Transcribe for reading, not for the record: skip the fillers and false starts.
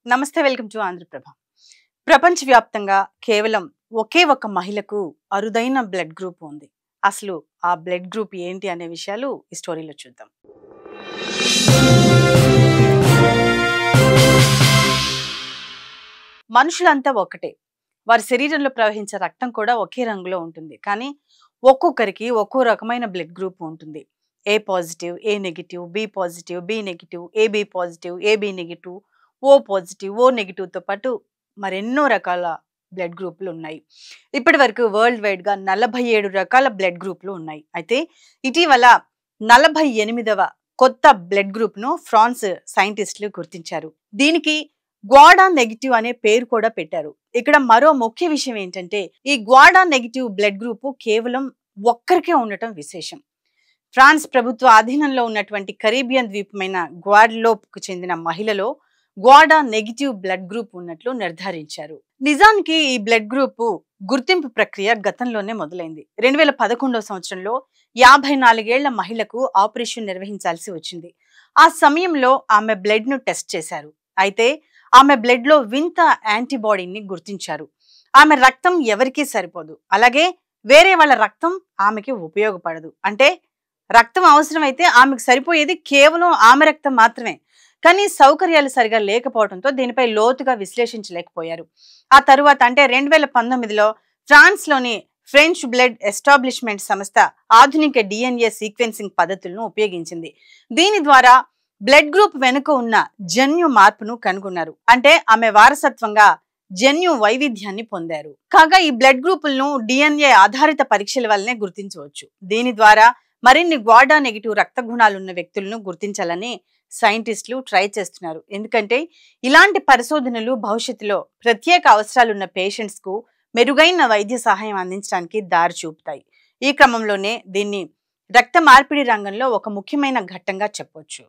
నమస్తే, welcome to Andhraprabha. ప్రపంచవ్యాప్తంగా కేవలం ఒకే ఒక మహిళకు అరుదైన బ్లడ్ గ్రూప్ ఉంది. అసలు ఆ బ్లడ్ గ్రూప్ ఏంటి అనే విషయాలు ఈ స్టోరీలో చూద్దాం. మనుషులంతా ఒకటే. వారి శరీరంలో ప్రవహించే రక్తం కూడా ఒకే రంగులో ఉంటుంది. కానీ ఒక్కొక్కరికి ఒక్కో రకమైన బ్లడ్ గ్రూప్ ఉంటుంది. A positive, A negative, B positive, B negative, AB positive, AB negative, O positive, O నెగిటివ్తో పాటు మరెన్నో రకాల బ్లడ్ గ్రూపులు ఉన్నాయి. ఇప్పటి వరకు వరల్డ్ వైడ్గా 47 రకాల బ్లడ్ గ్రూపులు ఉన్నాయి. అయితే ఇటీవల 48వ కొత్త బ్లడ్ గ్రూప్ను ఫ్రాన్స్ సైంటిస్టులు గుర్తించారు. దీనికి గ్వాడా నెగిటివ్ అనే పేరు కూడా పెట్టారు. ఇక్కడ మరో ముఖ్య విషయం ఏంటంటే, ఈ గ్వాడా నెగిటివ్ బ్లడ్ గ్రూప్ కేవలం ఒక్కరికే ఉండటం విశేషం. ఫ్రాన్స్ ప్రభుత్వ అధీనంలో ఉన్నటువంటి కరీబియన్ ద్వీపమైన గ్వాడలోప్కు చెందిన మహిళలో గ్వాడా నెగిటివ్ బ్లడ్ గ్రూప్ ఉన్నట్లు నిర్ధారించారు. నిజానికి ఈ బ్లడ్ గ్రూప్ గుర్తింపు ప్రక్రియ గతంలోనే మొదలైంది. 2011వ సంవత్సరంలో 54 ఏళ్ల మహిళకు ఆపరేషన్ నిర్వహించాల్సి వచ్చింది. ఆ సమయంలో ఆమె బ్లడ్ ను టెస్ట్ చేశారు. అయితే ఆమె బ్లడ్ లో వింత యాంటీబాడీని గుర్తించారు. ఆమె రక్తం ఎవరికీ సరిపోదు, అలాగే వేరే వాళ్ళ రక్తం ఆమెకి ఉపయోగపడదు. అంటే రక్తం అవసరమైతే ఆమెకు సరిపోయేది కేవలం ఆమె రక్తం మాత్రమే. కానీ సౌకర్యాలు సరిగా లేకపోవడంతో దీనిపై లోతుగా విశ్లేషించలేకపోయారు. ఆ తరువాత అంటే 2019లో ఫ్రాన్స్లోని ఫ్రెంచ్ బ్లడ్ ఎస్టాబ్లిష్మెంట్ సంస్థ ఆధునిక డిఎన్ఏ సీక్వెన్సింగ్ పద్ధతులను ఉపయోగించింది. దీని ద్వారా బ్లడ్ గ్రూప్ వెనుక ఉన్న జన్యు మార్పును కనుగొన్నారు. అంటే ఆమె వారసత్వంగా జన్యు వైవిధ్యాన్ని పొందారు. కాగా ఈ బ్లడ్ గ్రూపులను డిఎన్ఏ ఆధారిత పరీక్షల వల్లనే గుర్తించవచ్చు. దీని ద్వారా మరిన్ని గ్వాడా నెగిటివ్ రక్త గుణాలున్న వ్యక్తులను గుర్తించాలని సైంటిస్టులు ట్రై చేస్తున్నారు. ఎందుకంటే ఇలాంటి పరిశోధనలు భవిష్యత్తులో ప్రత్యేక అవసరాలున్న పేషెంట్స్ కు మెరుగైన వైద్య సహాయం అందించడానికి దారి చూపుతాయి. ఈ క్రమంలోనే దీన్ని రక్త మార్పిడి రంగంలో ఒక ముఖ్యమైన ఘట్టంగా చెప్పొచ్చు.